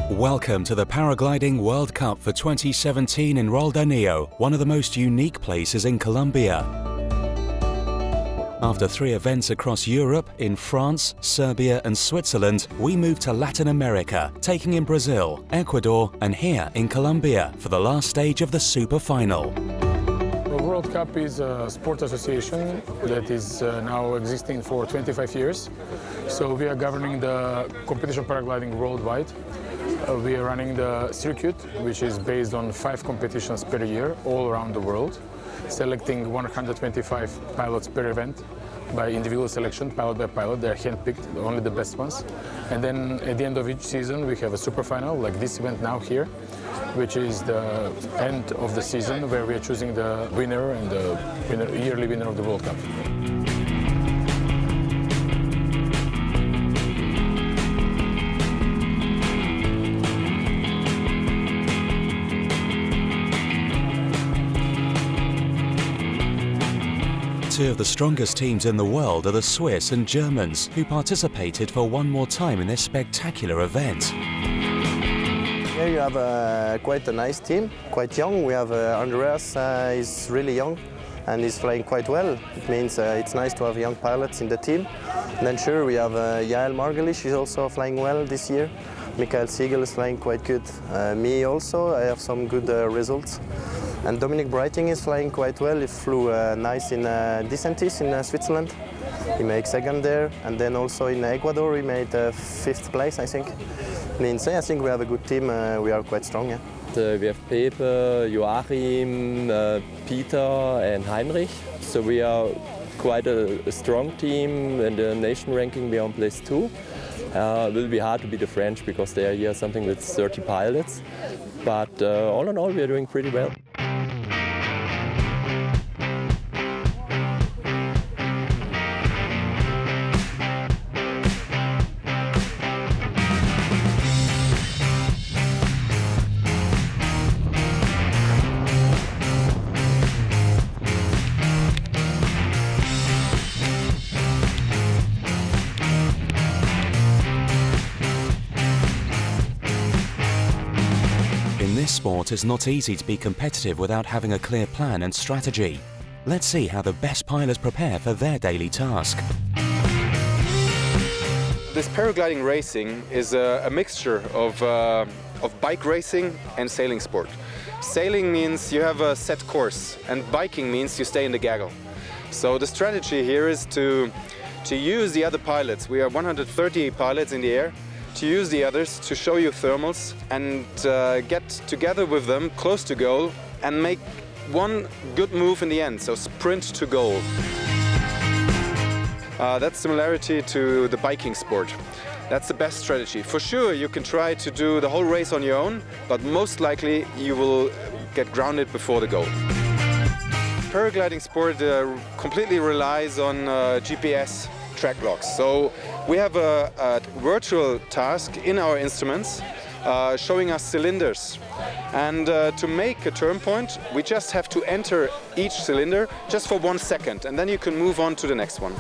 Welcome to the Paragliding World Cup for 2017 in Roldanillo, one of the most unique places in Colombia. After 3 events across Europe, in France, Serbia and Switzerland, we moved to Latin America, taking in Brazil, Ecuador and here in Colombia for the last stage of the Super Final. The World Cup is a sport association that is now existing for 25 years. So we are governing the competition paragliding worldwide. We are running the circuit, which is based on 5 competitions per year all around the world, selecting 125 pilots per event by individual selection, pilot by pilot. They are handpicked, only the best ones. And then at the end of each season, we have a super final, like this event now here, which is the end of the season where we are choosing the winner and the yearly winner of the World Cup. Two of the strongest teams in the world are the Swiss and Germans, who participated for one more time in this spectacular event. Here you have quite a nice team, quite young. We have Andreas, is really young and he's flying quite well. It means it's nice to have young pilots in the team. And then sure, we have Yael Margelish, she's also flying well this year. Michael Siegel is flying quite good. Me also, I have some good results. And Dominic Brighting is flying quite well. He flew nice in Disentis in Switzerland. He made 2nd there, and then also in Ecuador he made 5th place, I think. Means I think we have a good team. We are quite strong. Yeah. We have Pepe, Joachim, Peter, and Heinrich. So we are quite a strong team. In the nation ranking, we are on place 2. It will be hard to beat the French because they are here something with 30 pilots. But all in all, we are doing pretty well. In this sport, it's not easy to be competitive without having a clear plan and strategy. Let's see how the best pilots prepare for their daily task. This paragliding racing is a mixture of bike racing and sailing sport. Sailing means you have a set course, and biking means you stay in the gaggle. So the strategy here is to use the other pilots. We are 130 pilots in the air. To use the others to show you thermals and get together with them close to goal and make one good move in the end, so sprint to goal. That's similarity to the biking sport. That's the best strategy. For sure, you can try to do the whole race on your own, but most likely you will get grounded before the goal. Paragliding sport completely relies on GPS track locks. So we have a virtual task in our instruments showing us cylinders. And to make a turn point, we just have to enter each cylinder just for 1 second, and then you can move on to the next one.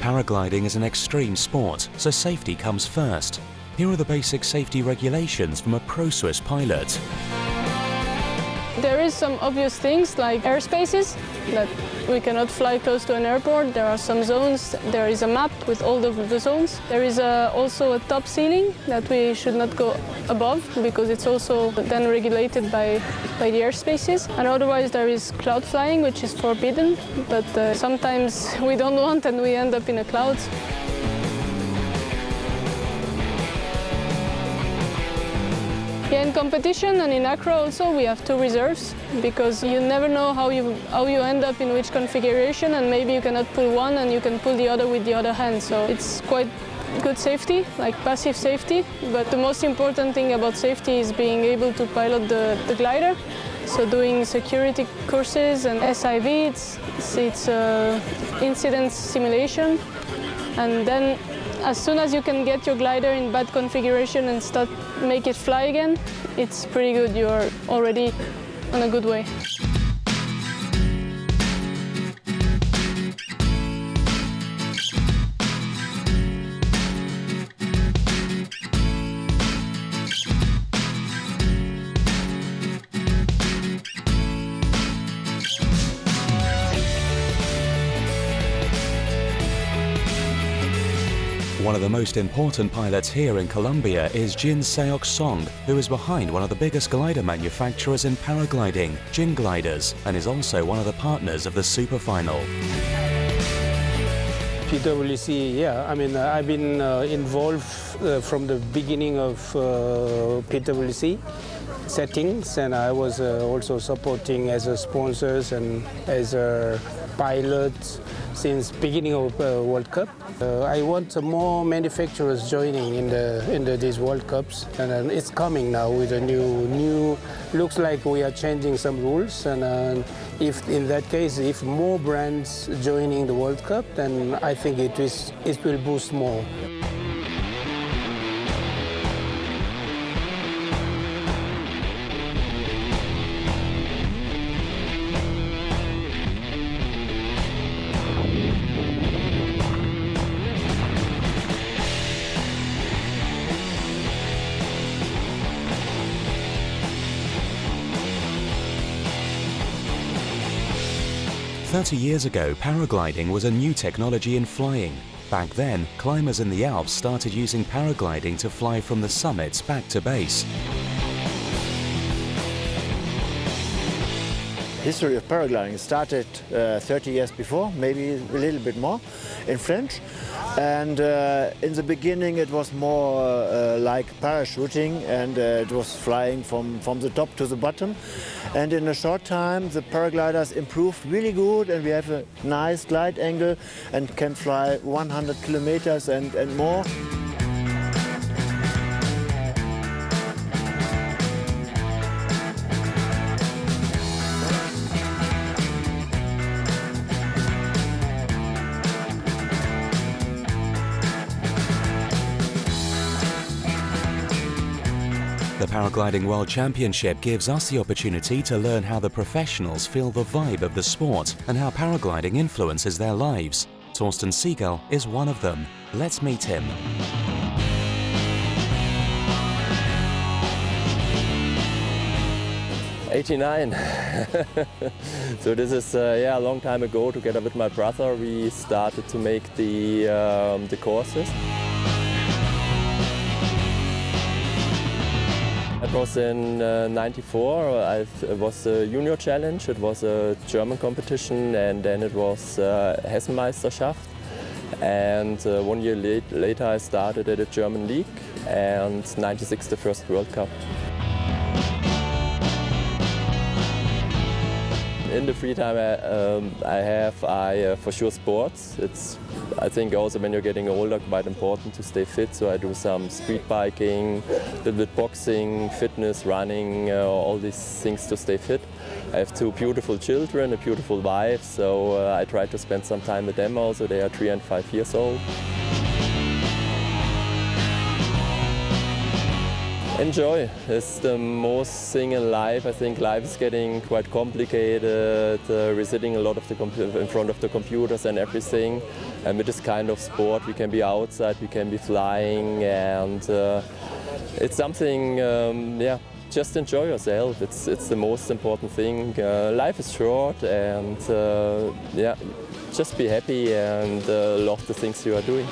Paragliding is an extreme sport, so safety comes first. Here are the basic safety regulations from a pro-Swiss pilot. There is some obvious things like airspaces, that we cannot fly close to an airport. There are some zones, there is a map with all of the zones. There is also a top ceiling that we should not go above because it's also then regulated by the airspaces. And otherwise there is cloud flying, which is forbidden, but sometimes we don't want and we end up in a cloud. Yeah, in competition and in acro also we have 2 reserves because you never know how you end up in which configuration, and maybe you cannot pull one and you can pull the other with the other hand. So it's quite good safety, like passive safety, but the most important thing about safety is being able to pilot the glider. So doing security courses and SIV, it's incident simulation. And then as soon as you can get your glider in bad configuration and make it fly again, it's pretty good. You're already on a good way. One of the most important pilots here in Colombia is Jin Seok Song, who is behind one of the biggest glider manufacturers in paragliding, Jin Gliders, and is also one of the partners of the Super Final. PWC, yeah. I mean, I've been involved from the beginning of PWC settings, and I was also supporting as a sponsors and as a pilot since beginning of World Cup. I want more manufacturers joining in these World Cups, and it's coming now with a new. Looks like we are changing some rules, and if in that case, if more brands joining the World Cup, then I think it will boost more. 30 years ago, paragliding was a new technology in flying. Back then, climbers in the Alps started using paragliding to fly from the summits back to base. History of paragliding started 30 years before, maybe a little bit more, in French. And in the beginning it was more like parachuting, and it was flying from the top to the bottom. And in a short time the paragliders improved really good, and we have a nice glide angle and can fly 100 kilometers and more. The Paragliding World Championship gives us the opportunity to learn how the professionals feel the vibe of the sport and how paragliding influences their lives. Torsten Siegel is one of them. Let's meet him. '89. So this is a long time ago. Together with my brother, we started to make the courses. It was in '94. It was a junior challenge. It was a German competition, and then it was Hessenmeisterschaft. And 1 year later, I started at a German league, and '96 the first World Cup. In the free time I for sure sports. It's, I think also when you're getting older, quite important to stay fit. So I do some speed biking, a little bit boxing, fitness, running, all these things to stay fit. I have 2 beautiful children, a beautiful wife, so I try to spend some time with them also. They are 3 and 5 years old. Enjoy. It's the most thing in life. I think life is getting quite complicated. We're sitting a lot of in front of the computers and everything. And with this kind of sport, we can be outside, we can be flying, and it's something. Just enjoy yourself. It's the most important thing. Life is short, and just be happy and love the things you are doing.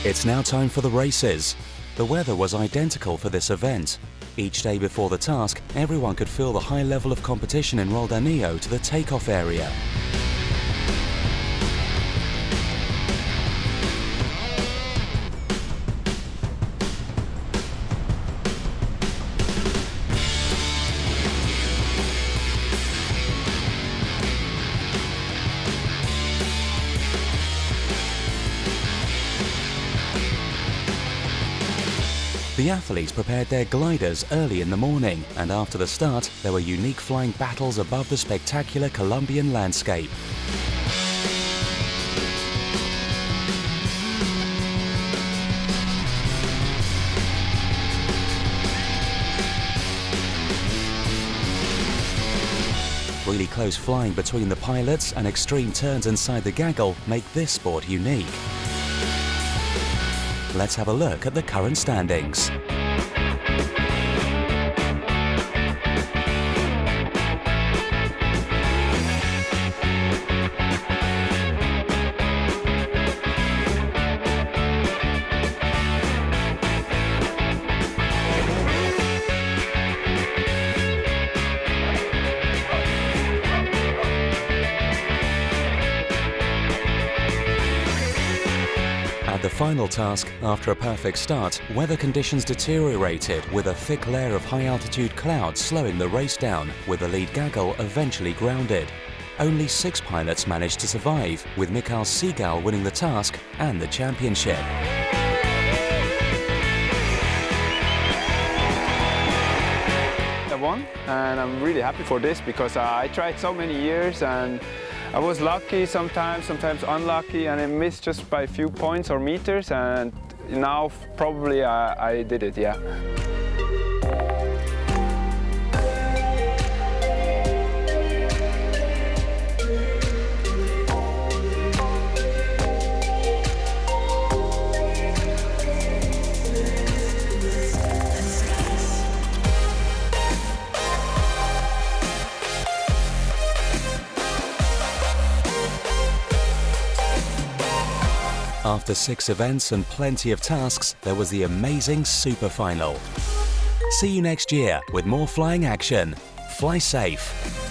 It's now time for the races. The weather was identical for this event. Each day before the task, everyone could feel the high level of competition in Roldanillo to the takeoff area. The athletes prepared their gliders early in the morning, and after the start, there were unique flying battles above the spectacular Colombian landscape. Really close flying between the pilots and extreme turns inside the gaggle make this sport unique. Let's have a look at the current standings. At the final task, after a perfect start, weather conditions deteriorated with a thick layer of high-altitude clouds slowing the race down, with the lead gaggle eventually grounded. Only 6 pilots managed to survive, with Mikhail Segal winning the task and the championship. I won, and I'm really happy for this because I tried so many years and I was lucky sometimes unlucky, and I missed just by a few points or meters, and now probably I did it, yeah. After 6 events and plenty of tasks, there was the amazing Super Final. See you next year with more flying action. Fly safe.